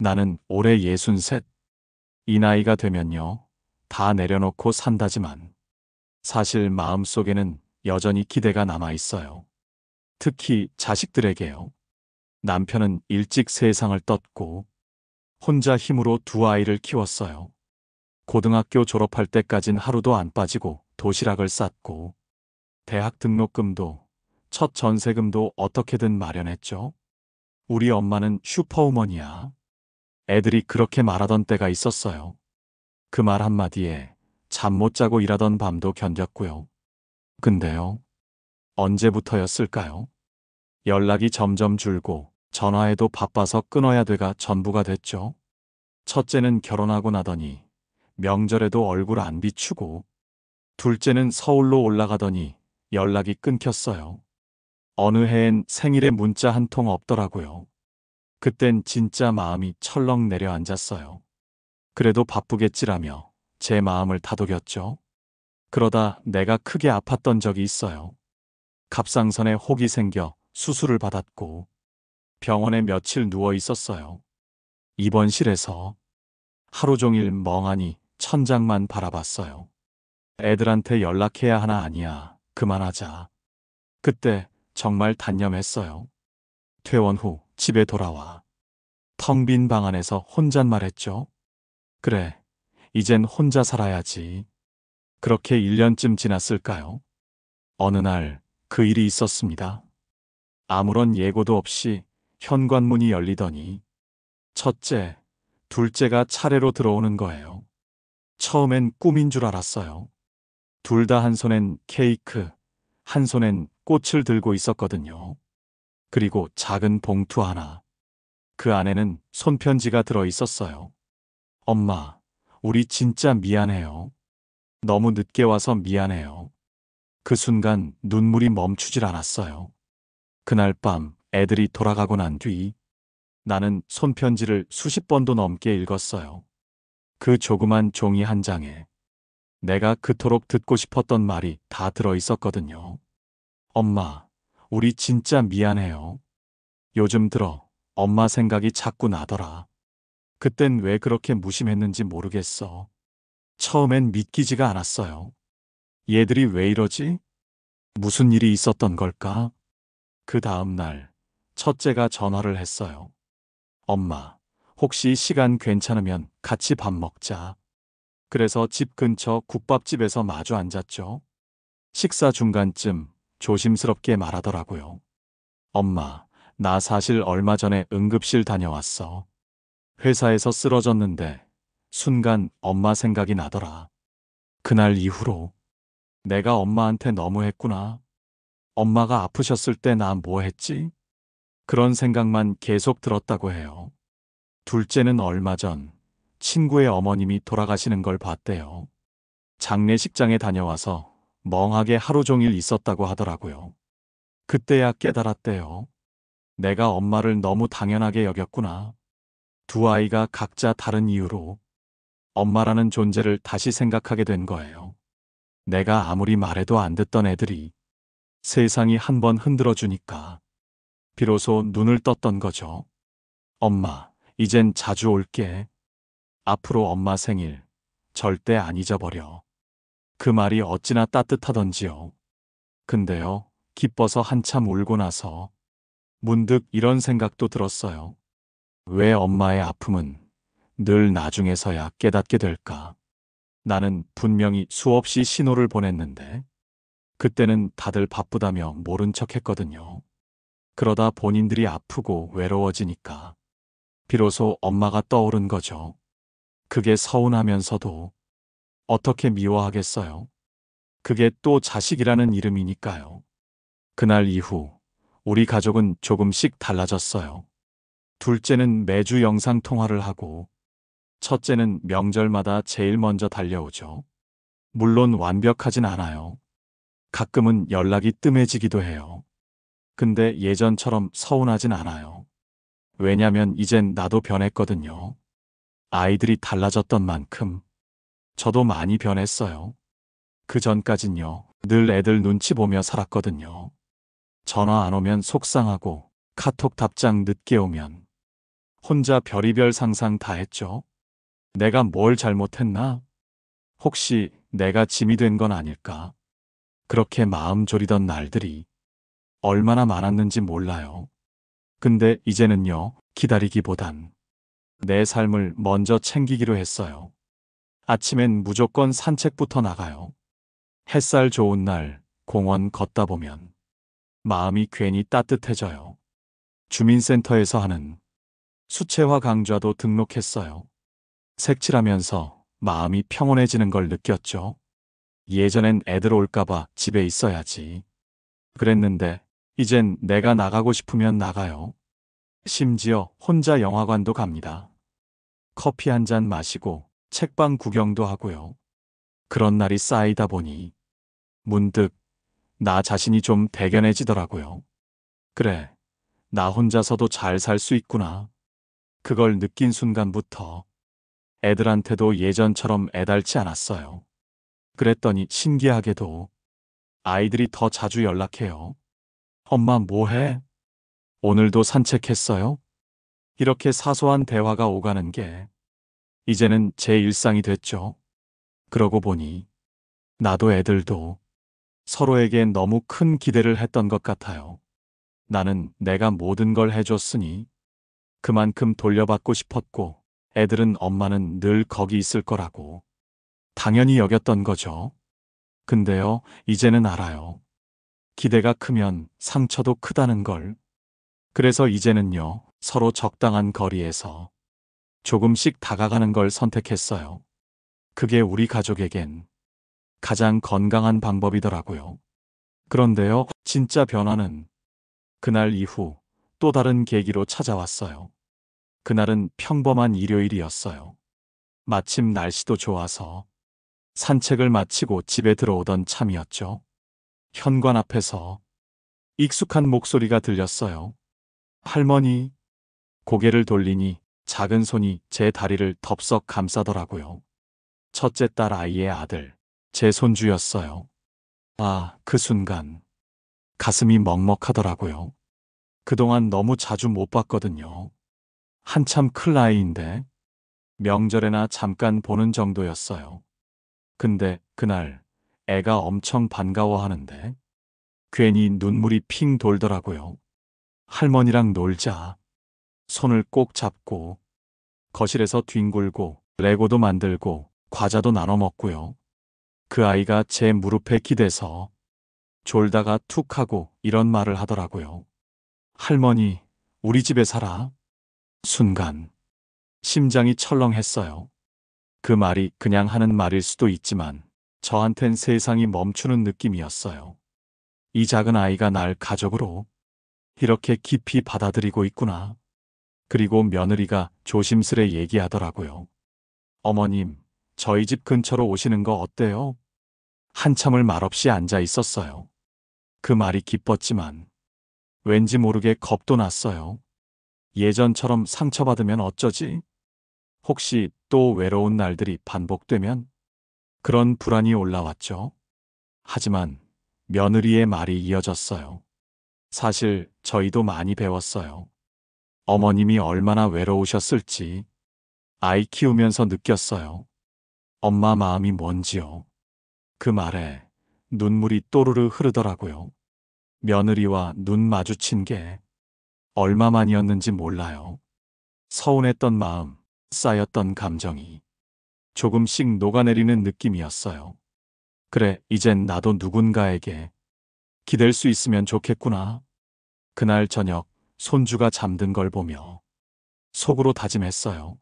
나는 올해 63. 이 나이가 되면요. 다 내려놓고 산다지만 사실 마음속에는 여전히 기대가 남아 있어요. 특히 자식들에게요. 남편은 일찍 세상을 떴고 혼자 힘으로 두 아이를 키웠어요. 고등학교 졸업할 때까진 하루도 안 빠지고 도시락을 쌌고 대학 등록금도 첫 전세금도 어떻게든 마련했죠. 우리 엄마는 슈퍼우먼이야. 애들이 그렇게 말하던 때가 있었어요. 그 말 한마디에 잠 못 자고 일하던 밤도 견뎠고요. 근데요, 언제부터였을까요? 연락이 점점 줄고 전화해도 바빠서 끊어야 돼가 전부가 됐죠. 첫째는 결혼하고 나더니 명절에도 얼굴 안 비추고, 둘째는 서울로 올라가더니 연락이 끊겼어요. 어느 해엔 생일에 문자 한 통 없더라고요. 그땐 진짜 마음이 철렁 내려앉았어요. 그래도 바쁘겠지라며 제 마음을 다독였죠. 그러다 내가 크게 아팠던 적이 있어요. 갑상선에 혹이 생겨 수술을 받았고 병원에 며칠 누워 있었어요. 입원실에서 하루 종일 멍하니 천장만 바라봤어요. 애들한테 연락해야 하나 아니야. 그만하자. 그때 정말 단념했어요. 퇴원 후 집에 돌아와 텅 빈 방 안에서 혼잣말했죠. 그래, 이젠 혼자 살아야지. 그렇게 1년쯤 지났을까요? 어느 날 그 일이 있었습니다. 아무런 예고도 없이 현관문이 열리더니 첫째, 둘째가 차례로 들어오는 거예요. 처음엔 꿈인 줄 알았어요. 둘 다 한 손엔 케이크, 한 손엔 꽃을 들고 있었거든요. 그리고 작은 봉투 하나. 그 안에는 손편지가 들어 있었어요. 엄마, 우리 진짜 미안해요. 너무 늦게 와서 미안해요. 그 순간 눈물이 멈추질 않았어요. 그날 밤 애들이 돌아가고 난 뒤 나는 손편지를 수십 번도 넘게 읽었어요. 그 조그만 종이 한 장에 내가 그토록 듣고 싶었던 말이 다 들어 있었거든요. 엄마, 우리 진짜 미안해요. 요즘 들어 엄마 생각이 자꾸 나더라. 그땐 왜 그렇게 무심했는지 모르겠어. 처음엔 믿기지가 않았어요. 얘들이 왜 이러지? 무슨 일이 있었던 걸까? 그 다음 날 첫째가 전화를 했어요. 엄마, 혹시 시간 괜찮으면 같이 밥 먹자. 그래서 집 근처 국밥집에서 마주 앉았죠. 식사 중간쯤 조심스럽게 말하더라고요. 엄마, 나 사실 얼마 전에 응급실 다녀왔어. 회사에서 쓰러졌는데 순간 엄마 생각이 나더라. 그날 이후로 내가 엄마한테 너무했구나. 엄마가 아프셨을 때 나 뭐 했지? 그런 생각만 계속 들었다고 해요. 둘째는 얼마 전 친구의 어머님이 돌아가시는 걸 봤대요. 장례식장에 다녀와서 멍하게 하루 종일 있었다고 하더라고요. 그때야 깨달았대요. 내가 엄마를 너무 당연하게 여겼구나. 두 아이가 각자 다른 이유로 엄마라는 존재를 다시 생각하게 된 거예요. 내가 아무리 말해도 안 듣던 애들이 세상이 한번 흔들어 주니까 비로소 눈을 떴던 거죠. 엄마, 이젠 자주 올게. 앞으로 엄마 생일 절대 안 잊어버려. 그 말이 어찌나 따뜻하던지요. 근데요, 기뻐서 한참 울고 나서 문득 이런 생각도 들었어요. 왜 엄마의 아픔은 늘 나중에서야 깨닫게 될까? 나는 분명히 수없이 신호를 보냈는데 그때는 다들 바쁘다며 모른 척 했거든요. 그러다 본인들이 아프고 외로워지니까 비로소 엄마가 떠오른 거죠. 그게 서운하면서도 어떻게 미워하겠어요? 그게 또 자식이라는 이름이니까요. 그날 이후 우리 가족은 조금씩 달라졌어요. 둘째는 매주 영상통화를 하고 첫째는 명절마다 제일 먼저 달려오죠. 물론 완벽하진 않아요. 가끔은 연락이 뜸해지기도 해요. 근데 예전처럼 서운하진 않아요. 왜냐면 이젠 나도 변했거든요. 아이들이 달라졌던 만큼 저도 많이 변했어요. 그 전까진요, 늘 애들 눈치 보며 살았거든요. 전화 안 오면 속상하고 카톡 답장 늦게 오면 혼자 별의별 상상 다 했죠. 내가 뭘 잘못했나? 혹시 내가 짐이 된 건 아닐까? 그렇게 마음 졸이던 날들이 얼마나 많았는지 몰라요. 근데 이제는요, 기다리기보단 내 삶을 먼저 챙기기로 했어요. 아침엔 무조건 산책부터 나가요. 햇살 좋은 날 공원 걷다 보면 마음이 괜히 따뜻해져요. 주민센터에서 하는 수채화 강좌도 등록했어요. 색칠하면서 마음이 평온해지는 걸 느꼈죠. 예전엔 애들 올까봐 집에 있어야지 그랬는데 이젠 내가 나가고 싶으면 나가요. 심지어 혼자 영화관도 갑니다. 커피 한 잔 마시고 책방 구경도 하고요. 그런 날이 쌓이다 보니 문득 나 자신이 좀 대견해지더라고요. 그래, 나 혼자서도 잘 살 수 있구나. 그걸 느낀 순간부터 애들한테도 예전처럼 애달지 않았어요. 그랬더니 신기하게도 아이들이 더 자주 연락해요. 엄마 뭐해? 오늘도 산책했어요? 이렇게 사소한 대화가 오가는 게 이제는 제 일상이 됐죠. 그러고 보니 나도 애들도 서로에게 너무 큰 기대를 했던 것 같아요. 나는 내가 모든 걸 해줬으니 그만큼 돌려받고 싶었고 애들은 엄마는 늘 거기 있을 거라고 당연히 여겼던 거죠. 근데요, 이제는 알아요. 기대가 크면 상처도 크다는 걸. 그래서 이제는요, 서로 적당한 거리에서 조금씩 다가가는 걸 선택했어요. 그게 우리 가족에겐 가장 건강한 방법이더라고요. 그런데요, 진짜 변화는 그날 이후 또 다른 계기로 찾아왔어요. 그날은 평범한 일요일이었어요. 마침 날씨도 좋아서 산책을 마치고 집에 들어오던 참이었죠. 현관 앞에서 익숙한 목소리가 들렸어요. 할머니. 고개를 돌리니 작은 손이 제 다리를 덥석 감싸더라고요. 첫째 딸 아이의 아들, 제 손주였어요. 아, 그 순간 가슴이 먹먹하더라고요. 그동안 너무 자주 못 봤거든요. 한참 클 나이인데 명절에나 잠깐 보는 정도였어요. 근데 그날 애가 엄청 반가워하는데 괜히 눈물이 핑 돌더라고요. 할머니랑 놀자. 손을 꼭 잡고 거실에서 뒹굴고 레고도 만들고 과자도 나눠 먹고요. 그 아이가 제 무릎에 기대서 졸다가 툭 하고 이런 말을 하더라고요. 할머니, 우리 집에 살아. 순간 심장이 철렁했어요. 그 말이 그냥 하는 말일 수도 있지만 저한텐 세상이 멈추는 느낌이었어요. 이 작은 아이가 날 가족으로 이렇게 깊이 받아들이고 있구나. 그리고 며느리가 조심스레 얘기하더라고요. 어머님, 저희 집 근처로 오시는 거 어때요? 한참을 말없이 앉아 있었어요. 그 말이 기뻤지만 왠지 모르게 겁도 났어요. 예전처럼 상처받으면 어쩌지? 혹시 또 외로운 날들이 반복되면? 그런 불안이 올라왔죠. 하지만 며느리의 말이 이어졌어요. 사실 저희도 많이 배웠어요. 어머님이 얼마나 외로우셨을지 아이 키우면서 느꼈어요. 엄마 마음이 뭔지요. 그 말에 눈물이 또르르 흐르더라고요. 며느리와 눈 마주친 게 얼마만이었는지 몰라요. 서운했던 마음, 쌓였던 감정이 조금씩 녹아내리는 느낌이었어요. 그래, 이젠 나도 누군가에게 기댈 수 있으면 좋겠구나. 그날 저녁 손주가 잠든 걸 보며 속으로 다짐했어요.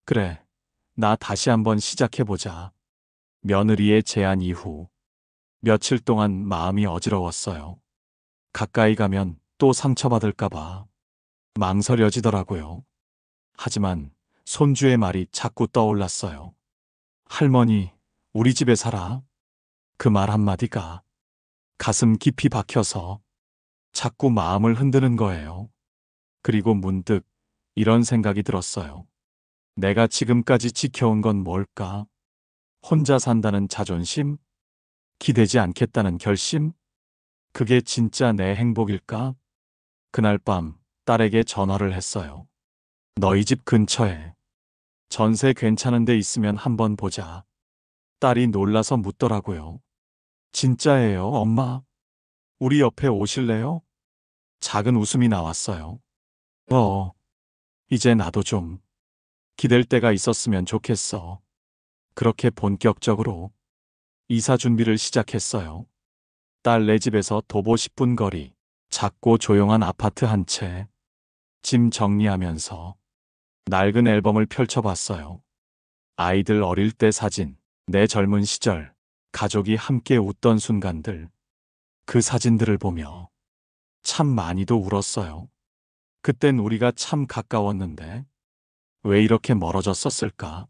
그래, 나 다시 한번 시작해보자. 며느리의 제안 이후 며칠 동안 마음이 어지러웠어요. 가까이 가면 또 상처받을까봐 망설여지더라고요. 하지만 손주의 말이 자꾸 떠올랐어요. 할머니, 우리 집에 살아. 그 말 한마디가 가슴 깊이 박혀서 자꾸 마음을 흔드는 거예요. 그리고 문득 이런 생각이 들었어요. 내가 지금까지 지켜온 건 뭘까? 혼자 산다는 자존심? 기대지 않겠다는 결심? 그게 진짜 내 행복일까? 그날 밤 딸에게 전화를 했어요. 너희 집 근처에 전세 괜찮은 데 있으면 한번 보자. 딸이 놀라서 묻더라고요. 진짜예요, 엄마? 우리 옆에 오실래요? 작은 웃음이 나왔어요. 이제 나도 좀 기댈 데가 있었으면 좋겠어. 그렇게 본격적으로 이사 준비를 시작했어요. 딸네 집에서 도보 10분 거리, 작고 조용한 아파트 한 채. 짐 정리하면서 낡은 앨범을 펼쳐봤어요. 아이들 어릴 때 사진, 내 젊은 시절, 가족이 함께 웃던 순간들. 그 사진들을 보며 참 많이도 울었어요. 그땐 우리가 참 가까웠는데 왜 이렇게 멀어졌었을까?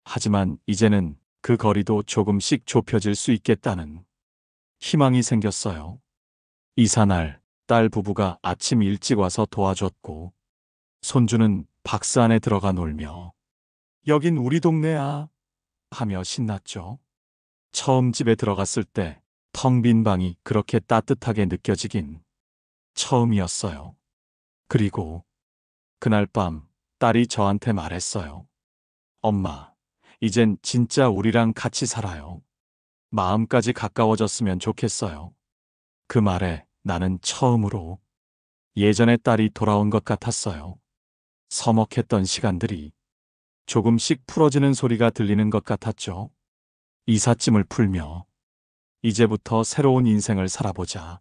하지만 이제는 그 거리도 조금씩 좁혀질 수 있겠다는 희망이 생겼어요. 이사날, 딸 부부가 아침 일찍 와서 도와줬고, 손주는 박스 안에 들어가 놀며, 여긴 우리 동네야, 하며 신났죠. 처음 집에 들어갔을 때, 텅 빈 방이 그렇게 따뜻하게 느껴지긴 처음이었어요. 그리고, 그날 밤, 딸이 저한테 말했어요. 엄마, 이젠 진짜 우리랑 같이 살아요. 마음까지 가까워졌으면 좋겠어요. 그 말에 나는 처음으로 예전의 딸이 돌아온 것 같았어요. 서먹했던 시간들이 조금씩 풀어지는 소리가 들리는 것 같았죠. 이삿짐을 풀며 이제부터 새로운 인생을 살아보자.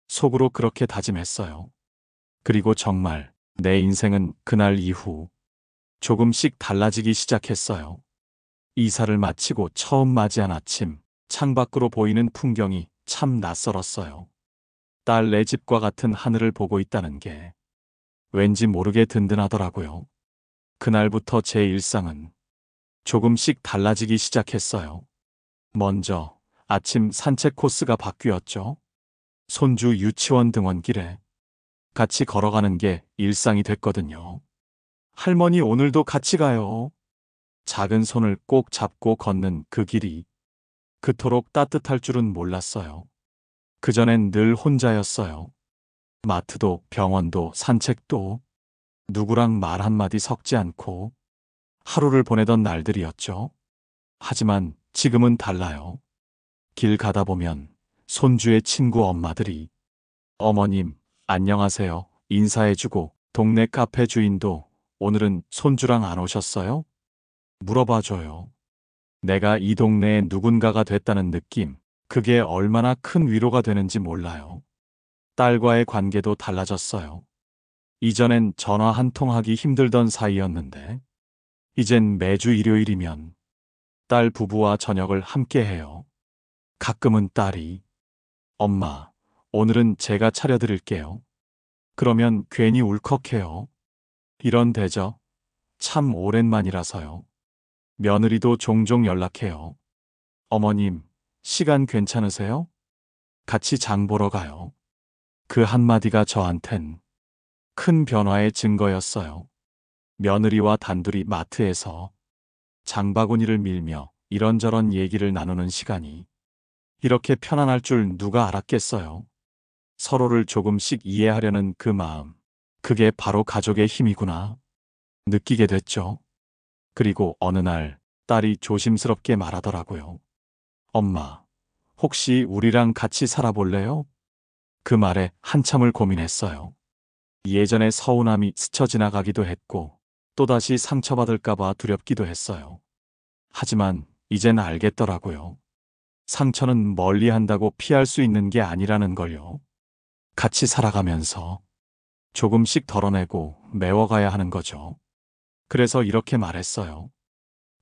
속으로 그렇게 다짐했어요. 그리고 정말 내 인생은 그날 이후 조금씩 달라지기 시작했어요. 이사를 마치고 처음 맞이한 아침, 창밖으로 보이는 풍경이 참 낯설었어요. 딸 내 집과 같은 하늘을 보고 있다는 게 왠지 모르게 든든하더라고요. 그날부터 제 일상은 조금씩 달라지기 시작했어요. 먼저 아침 산책 코스가 바뀌었죠. 손주 유치원 등원길에 같이 걸어가는 게 일상이 됐거든요. 할머니 오늘도 같이 가요. 작은 손을 꼭 잡고 걷는 그 길이 그토록 따뜻할 줄은 몰랐어요. 그전엔 늘 혼자였어요. 마트도 병원도 산책도 누구랑 말 한마디 섞지 않고 하루를 보내던 날들이었죠. 하지만 지금은 달라요. 길 가다 보면 손주의 친구 엄마들이 어머님, 안녕하세요. 인사해주고 동네 카페 주인도 오늘은 손주랑 안 오셨어요? 물어봐줘요. 내가 이 동네의 누군가가 됐다는 느낌, 그게 얼마나 큰 위로가 되는지 몰라요. 딸과의 관계도 달라졌어요. 이전엔 전화 한 통 하기 힘들던 사이였는데, 이젠 매주 일요일이면 딸 부부와 저녁을 함께 해요. 가끔은 딸이, 엄마, 오늘은 제가 차려드릴게요. 그러면 괜히 울컥해요. 이런 대저, 참 오랜만이라서요. 며느리도 종종 연락해요. 어머님, 시간 괜찮으세요? 같이 장 보러 가요. 그 한마디가 저한텐 큰 변화의 증거였어요. 며느리와 단둘이 마트에서 장바구니를 밀며 이런저런 얘기를 나누는 시간이 이렇게 편안할 줄 누가 알았겠어요. 서로를 조금씩 이해하려는 그 마음, 그게 바로 가족의 힘이구나 느끼게 됐죠. 그리고 어느 날 딸이 조심스럽게 말하더라고요. 엄마, 혹시 우리랑 같이 살아볼래요? 그 말에 한참을 고민했어요. 예전에 서운함이 스쳐 지나가기도 했고 또다시 상처받을까봐 두렵기도 했어요. 하지만 이젠 알겠더라고요. 상처는 멀리 한다고 피할 수 있는 게 아니라는 걸요. 같이 살아가면서 조금씩 덜어내고 메워가야 하는 거죠. 그래서 이렇게 말했어요.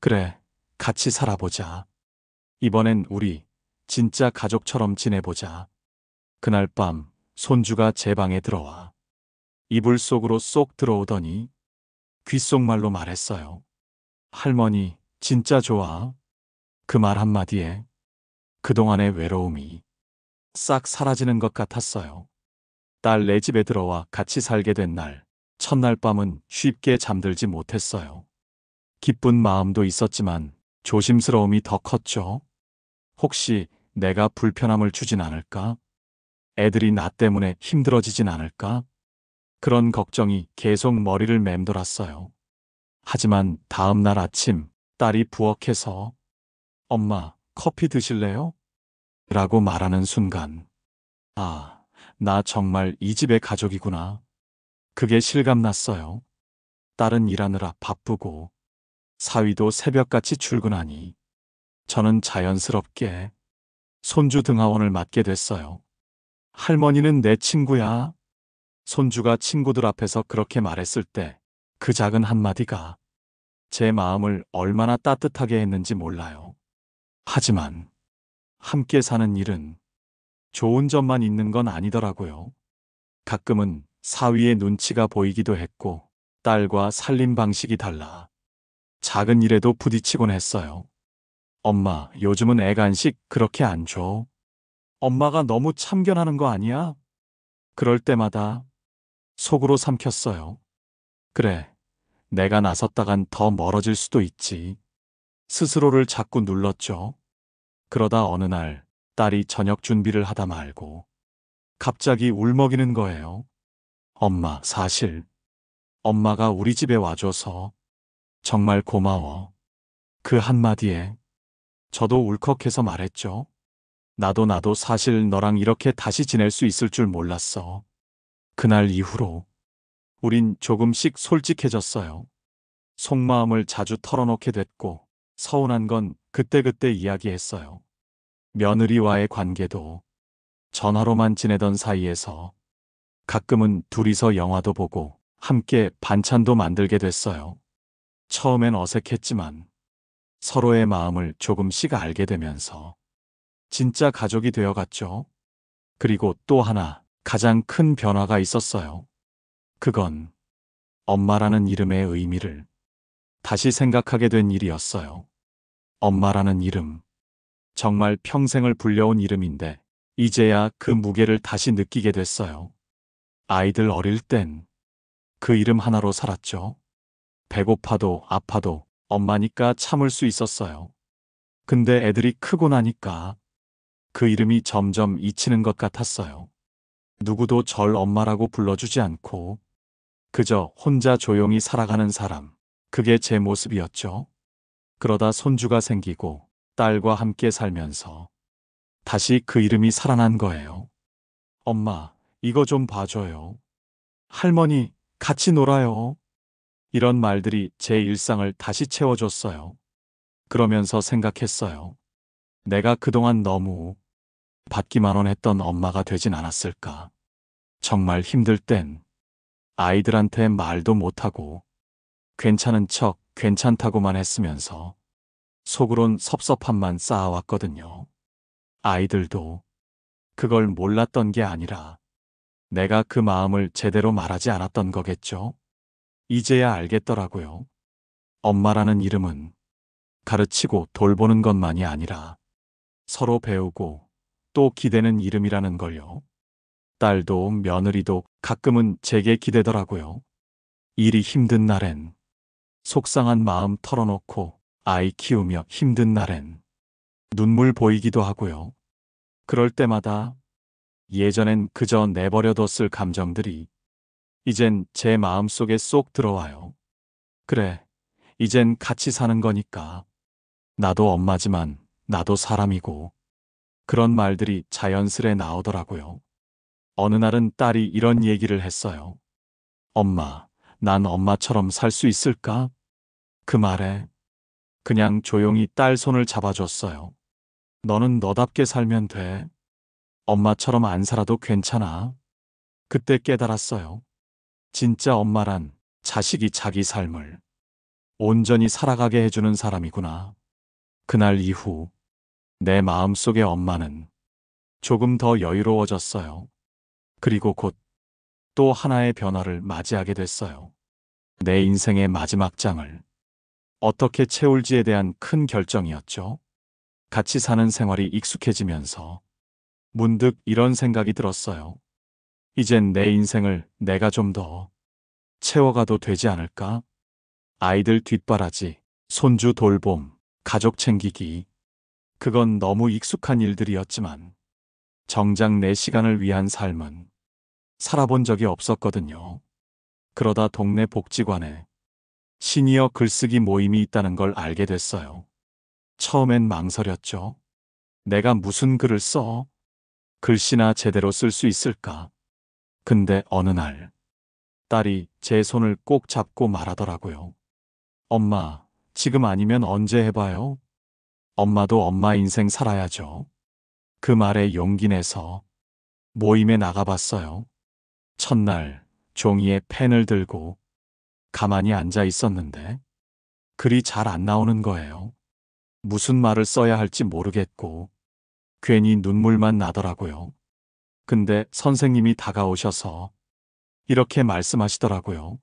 그래, 같이 살아보자. 이번엔 우리 진짜 가족처럼 지내보자. 그날 밤 손주가 제 방에 들어와 이불 속으로 쏙 들어오더니 귓속말로 말했어요. 할머니, 진짜 좋아. 그 말 한마디에 그동안의 외로움이 싹 사라지는 것 같았어요. 딸 내 집에 들어와 같이 살게 된 날, 첫날 밤은 쉽게 잠들지 못했어요. 기쁜 마음도 있었지만 조심스러움이 더 컸죠. 혹시 내가 불편함을 주진 않을까? 애들이 나 때문에 힘들어지진 않을까? 그런 걱정이 계속 머리를 맴돌았어요. 하지만 다음 날 아침 딸이 부엌에서 엄마, 커피 드실래요? 라고 말하는 순간, 아, 나 정말 이 집의 가족이구나. 그게 실감났어요. 딸은 일하느라 바쁘고 사위도 새벽같이 출근하니 저는 자연스럽게 손주 등하원을 맡게 됐어요. 할머니는 내 친구야. 손주가 친구들 앞에서 그렇게 말했을 때 그 작은 한마디가 제 마음을 얼마나 따뜻하게 했는지 몰라요. 하지만 함께 사는 일은 좋은 점만 있는 건 아니더라고요. 가끔은 사위의 눈치가 보이기도 했고 딸과 살림 방식이 달라 작은 일에도 부딪히곤 했어요. 엄마, 요즘은 애 간식 그렇게 안 줘. 엄마가 너무 참견하는 거 아니야? 그럴 때마다 속으로 삼켰어요. 그래, 내가 나섰다간 더 멀어질 수도 있지. 스스로를 자꾸 눌렀죠. 그러다 어느 날 딸이 저녁 준비를 하다 말고 갑자기 울먹이는 거예요. 엄마, 사실 엄마가 우리 집에 와줘서 정말 고마워. 그 한마디에 저도 울컥해서 말했죠. 나도 사실 너랑 이렇게 다시 지낼 수 있을 줄 몰랐어. 그날 이후로 우린 조금씩 솔직해졌어요. 속마음을 자주 털어놓게 됐고 서운한 건 그때그때 이야기했어요. 며느리와의 관계도 전화로만 지내던 사이에서 가끔은 둘이서 영화도 보고 함께 반찬도 만들게 됐어요. 처음엔 어색했지만 서로의 마음을 조금씩 알게 되면서 진짜 가족이 되어갔죠. 그리고 또 하나 가장 큰 변화가 있었어요. 그건 엄마라는 이름의 의미를 다시 생각하게 된 일이었어요. 엄마라는 이름, 정말 평생을 불려온 이름인데 이제야 그 무게를 다시 느끼게 됐어요. 아이들 어릴 땐 그 이름 하나로 살았죠. 배고파도 아파도 엄마니까 참을 수 있었어요. 근데 애들이 크고 나니까 그 이름이 점점 잊히는 것 같았어요. 누구도 절 엄마라고 불러주지 않고 그저 혼자 조용히 살아가는 사람. 그게 제 모습이었죠. 그러다 손주가 생기고 딸과 함께 살면서 다시 그 이름이 살아난 거예요. 엄마, 이거 좀 봐줘요. 할머니, 같이 놀아요. 이런 말들이 제 일상을 다시 채워줬어요. 그러면서 생각했어요. 내가 그동안 너무 받기만 했던 엄마가 되진 않았을까. 정말 힘들 땐 아이들한테 말도 못하고 괜찮은 척 괜찮다고만 했으면서 속으론 섭섭함만 쌓아왔거든요. 아이들도 그걸 몰랐던 게 아니라 내가 그 마음을 제대로 말하지 않았던 거겠죠. 이제야 알겠더라고요. 엄마라는 이름은 가르치고 돌보는 것만이 아니라 서로 배우고 또 기대는 이름이라는 걸요. 딸도 며느리도 가끔은 제게 기대더라고요. 일이 힘든 날엔 속상한 마음 털어놓고 아이 키우며 힘든 날엔 눈물 보이기도 하고요. 그럴 때마다 예전엔 그저 내버려뒀을 감정들이 이젠 제 마음속에 쏙 들어와요. 그래, 이젠 같이 사는 거니까. 나도 엄마지만 나도 사람이고 그런 말들이 자연스레 나오더라고요. 어느 날은 딸이 이런 얘기를 했어요. 엄마, 난 엄마처럼 살 수 있을까? 그 말에 그냥 조용히 딸 손을 잡아줬어요. 너는 너답게 살면 돼. 엄마처럼 안 살아도 괜찮아. 그때 깨달았어요. 진짜 엄마란 자식이 자기 삶을 온전히 살아가게 해주는 사람이구나. 그날 이후 내 마음속의 엄마는 조금 더 여유로워졌어요. 그리고 곧 또 하나의 변화를 맞이하게 됐어요. 내 인생의 마지막 장을 어떻게 채울지에 대한 큰 결정이었죠. 같이 사는 생활이 익숙해지면서 문득 이런 생각이 들었어요. 이젠 내 인생을 내가 좀 더 채워가도 되지 않을까? 아이들 뒷바라지, 손주 돌봄, 가족 챙기기. 그건 너무 익숙한 일들이었지만 정작 내 시간을 위한 삶은 살아본 적이 없었거든요. 그러다 동네 복지관에 시니어 글쓰기 모임이 있다는 걸 알게 됐어요. 처음엔 망설였죠. 내가 무슨 글을 써? 글씨나 제대로 쓸 수 있을까? 근데 어느 날 딸이 제 손을 꼭 잡고 말하더라고요. 엄마, 지금 아니면 언제 해봐요? 엄마도 엄마 인생 살아야죠. 그 말에 용기 내서 모임에 나가봤어요. 첫날 종이에 펜을 들고 가만히 앉아 있었는데 글이 잘 안 나오는 거예요. 무슨 말을 써야 할지 모르겠고 괜히 눈물만 나더라고요. 근데 선생님이 다가오셔서 이렇게 말씀하시더라고요.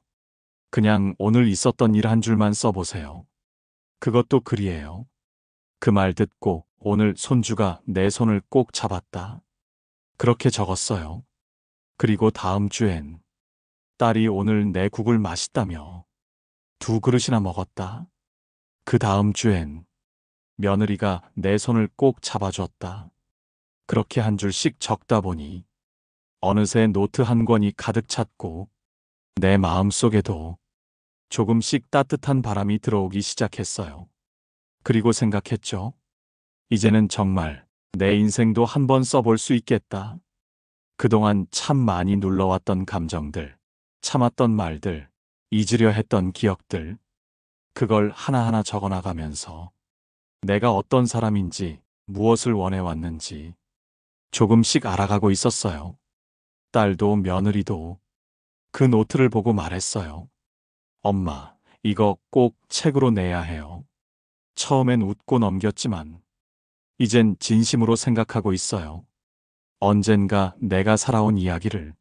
그냥 오늘 있었던 일 한 줄만 써보세요. 그것도 글이에요. 그 말 듣고 오늘 손주가 내 손을 꼭 잡았다. 그렇게 적었어요. 그리고 다음 주엔 딸이 오늘 내 국을 맛있다며 2그릇이나 먹었다. 그 다음 주엔 며느리가 내 손을 꼭 잡아줬다. 그렇게 한 줄씩 적다 보니 어느새 노트 한 권이 가득 찼고 내 마음속에도 조금씩 따뜻한 바람이 들어오기 시작했어요. 그리고 생각했죠. 이제는 정말 내 인생도 한번 써볼 수 있겠다. 그동안 참 많이 눌러왔던 감정들, 참았던 말들, 잊으려 했던 기억들, 그걸 하나하나 적어나가면서 내가 어떤 사람인지, 무엇을 원해왔는지 조금씩 알아가고 있었어요. 딸도 며느리도 그 노트를 보고 말했어요. 엄마, 이거 꼭 책으로 내야 해요. 처음엔 웃고 넘겼지만 이젠 진심으로 생각하고 있어요. 언젠가 내가 살아온 이야기를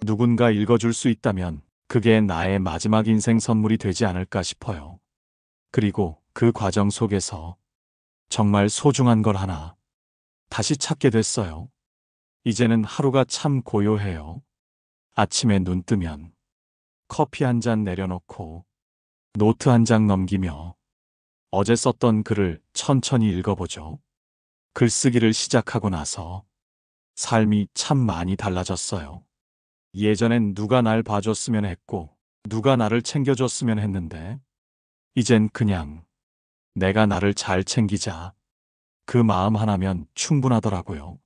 누군가 읽어줄 수 있다면 그게 나의 마지막 인생 선물이 되지 않을까 싶어요. 그리고 그 과정 속에서 정말 소중한 걸 하나 다시 찾게 됐어요. 이제는 하루가 참 고요해요. 아침에 눈 뜨면 커피 한 잔 내려놓고 노트 한 장 넘기며 어제 썼던 글을 천천히 읽어보죠. 글쓰기를 시작하고 나서 삶이 참 많이 달라졌어요. 예전엔 누가 날 봐줬으면 했고 누가 나를 챙겨줬으면 했는데 이젠 그냥 내가 나를 잘 챙기자. 그 마음 하나면 충분하더라고요.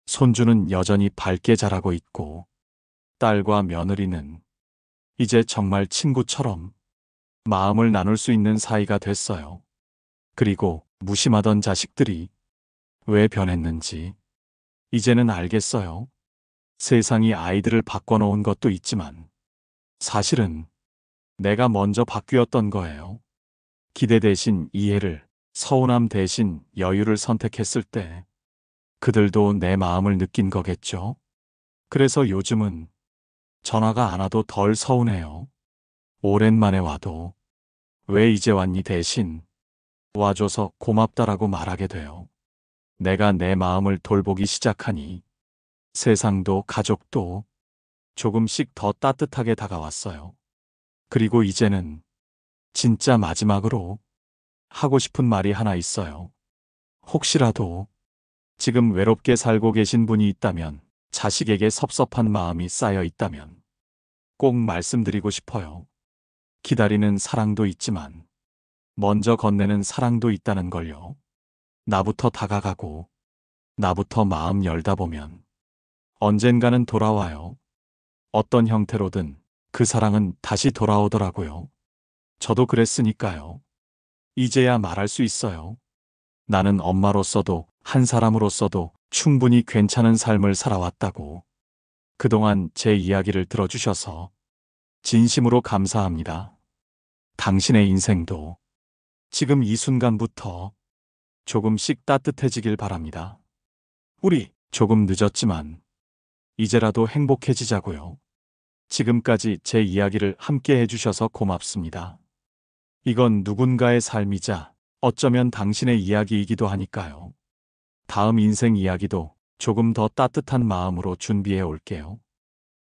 손주는 여전히 밝게 자라고 있고 딸과 며느리는 이제 정말 친구처럼 마음을 나눌 수 있는 사이가 됐어요. 그리고 무심하던 자식들이 왜 변했는지 이제는 알겠어요. 세상이 아이들을 바꿔놓은 것도 있지만 사실은 내가 먼저 바뀌었던 거예요. 기대 대신 이해를, 서운함 대신 여유를 선택했을 때 그들도 내 마음을 느낀 거겠죠. 그래서 요즘은 전화가 안 와도 덜 서운해요. 오랜만에 와도 왜 이제 왔니 대신 와줘서 고맙다라고 말하게 돼요. 내가 내 마음을 돌보기 시작하니 세상도 가족도 조금씩 더 따뜻하게 다가왔어요. 그리고 이제는 진짜 마지막으로 하고 싶은 말이 하나 있어요. 혹시라도 지금 외롭게 살고 계신 분이 있다면, 자식에게 섭섭한 마음이 쌓여 있다면 꼭 말씀드리고 싶어요. 기다리는 사랑도 있지만 먼저 건네는 사랑도 있다는 걸요. 나부터 다가가고 나부터 마음 열다 보면 언젠가는 돌아와요. 어떤 형태로든 그 사랑은 다시 돌아오더라고요. 저도 그랬으니까요. 이제야 말할 수 있어요. 나는 엄마로서도 한 사람으로서도 충분히 괜찮은 삶을 살아왔다고. 그동안 제 이야기를 들어주셔서 진심으로 감사합니다. 당신의 인생도 지금 이 순간부터 조금씩 따뜻해지길 바랍니다. 우리 조금 늦었지만 이제라도 행복해지자고요. 지금까지 제 이야기를 함께 해주셔서 고맙습니다. 이건 누군가의 삶이자 어쩌면 당신의 이야기이기도 하니까요. 다음 인생 이야기도 조금 더 따뜻한 마음으로 준비해 올게요.